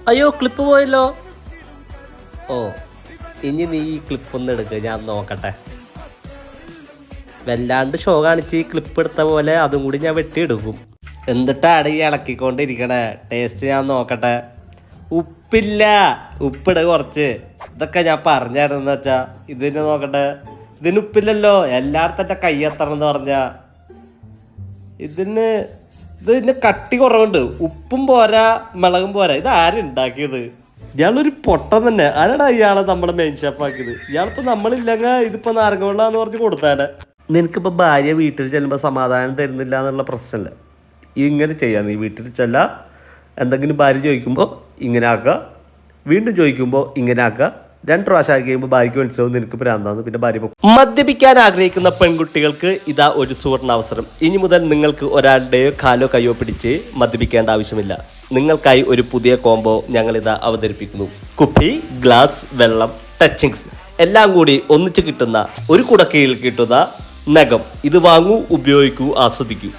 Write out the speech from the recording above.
അയ്യോ ക്ലിപ്പ് പോയല്ലോ. ഓ ഇനി നീ ഈ ക്ലിപ്പ് ഒന്ന് എടുക്കുക, ഞാൻ നോക്കട്ടെ. വല്ലാണ്ട് ഷോ കാണിച്ച് ഈ ക്ലിപ്പ് എടുത്ത പോലെ അതും കൂടി ഞാൻ വെട്ടിയെടുക്കും. എന്നിട്ടാണ് ഈ ഇളക്കിക്കൊണ്ടിരിക്കണേ. ടേസ്റ്റ് ഞാൻ നോക്കട്ടെ. ഉപ്പില്ല, ഉപ്പിട കുറച്ച്. ഇതൊക്കെ ഞാൻ പറഞ്ഞായിരുന്നു വെച്ചാ. ഇതിന് നോക്കട്ടെ, ഇതിന് ഉപ്പില്ലല്ലോ. എല്ലായിടത്തും എൻ്റെ കൈ എത്തണം എന്ന് പറഞ്ഞാ. ഇതിന് കട്ടി കുറവുണ്ട്. ഉപ്പും പോരാ, മുളകും പോരാ. ഇത് ആരുണ്ടാക്കിയത്? ഇയാളൊരു പൊട്ടൻ തന്നെ. ആരാടാ ഇയാളെ നമ്മുടെ മെയിൻ ഷെഫ് ആക്കിയത്? ഇയാളിപ്പോൾ നമ്മളില്ലെങ്കിൽ ഇതിപ്പോൾ നാരങ്ങവെള്ളാന്ന് പറഞ്ഞ് കൊടുത്താനെ. നിനക്കിപ്പോൾ ഭാര്യ വീട്ടിൽ ചെല്ലുമ്പോൾ സമാധാനം തരുന്നില്ല എന്നുള്ള പ്രശ്നമല്ല. ഇങ്ങനെ ചെയ്യാം. നീ വീട്ടിൽ ചെല്ല, എന്തെങ്കിലും ഭാര്യ ചോദിക്കുമ്പോൾ ഇങ്ങനെ ആക്കുക, വീണ്ടും ചോദിക്കുമ്പോൾ ഇങ്ങനെ ആക്കുക. 2 പ്രാവശ്യം ആക്കി കഴിയുമ്പോൾ ഭാര്യയ്ക്ക് മനസ്സിലാവും നിനക്ക് ഭ്രാന്താന്ന്. പിന്നെ ഭാര്യ മദ്യപിക്കാൻ ആഗ്രഹിക്കുന്ന പെൺകുട്ടികൾക്ക് ഇതാ ഒരു സുവർണ അവസരം. ഇനി മുതൽ നിങ്ങൾക്ക് ഒരാളുടെയോ കാലോ കയ്യോ പിടിച്ച് മദ്യപിക്കേണ്ട ആവശ്യമില്ല. നിങ്ങൾക്കായി ഒരു പുതിയ കോംബോ ഞങ്ങളിതാ അവതരിപ്പിക്കുന്നു. കുപ്പി, ഗ്ലാസ്, വെള്ളം, ടച്ചിങ്സ് എല്ലാം കൂടി ഒന്നിച്ച് കിട്ടുന്ന ഒരു കുടക്കീഴിൽ കിട്ടുന്ന നഖം. ഇത് വാങ്ങൂ, ഉപയോഗിക്കൂ, ആസ്വദിക്കൂ.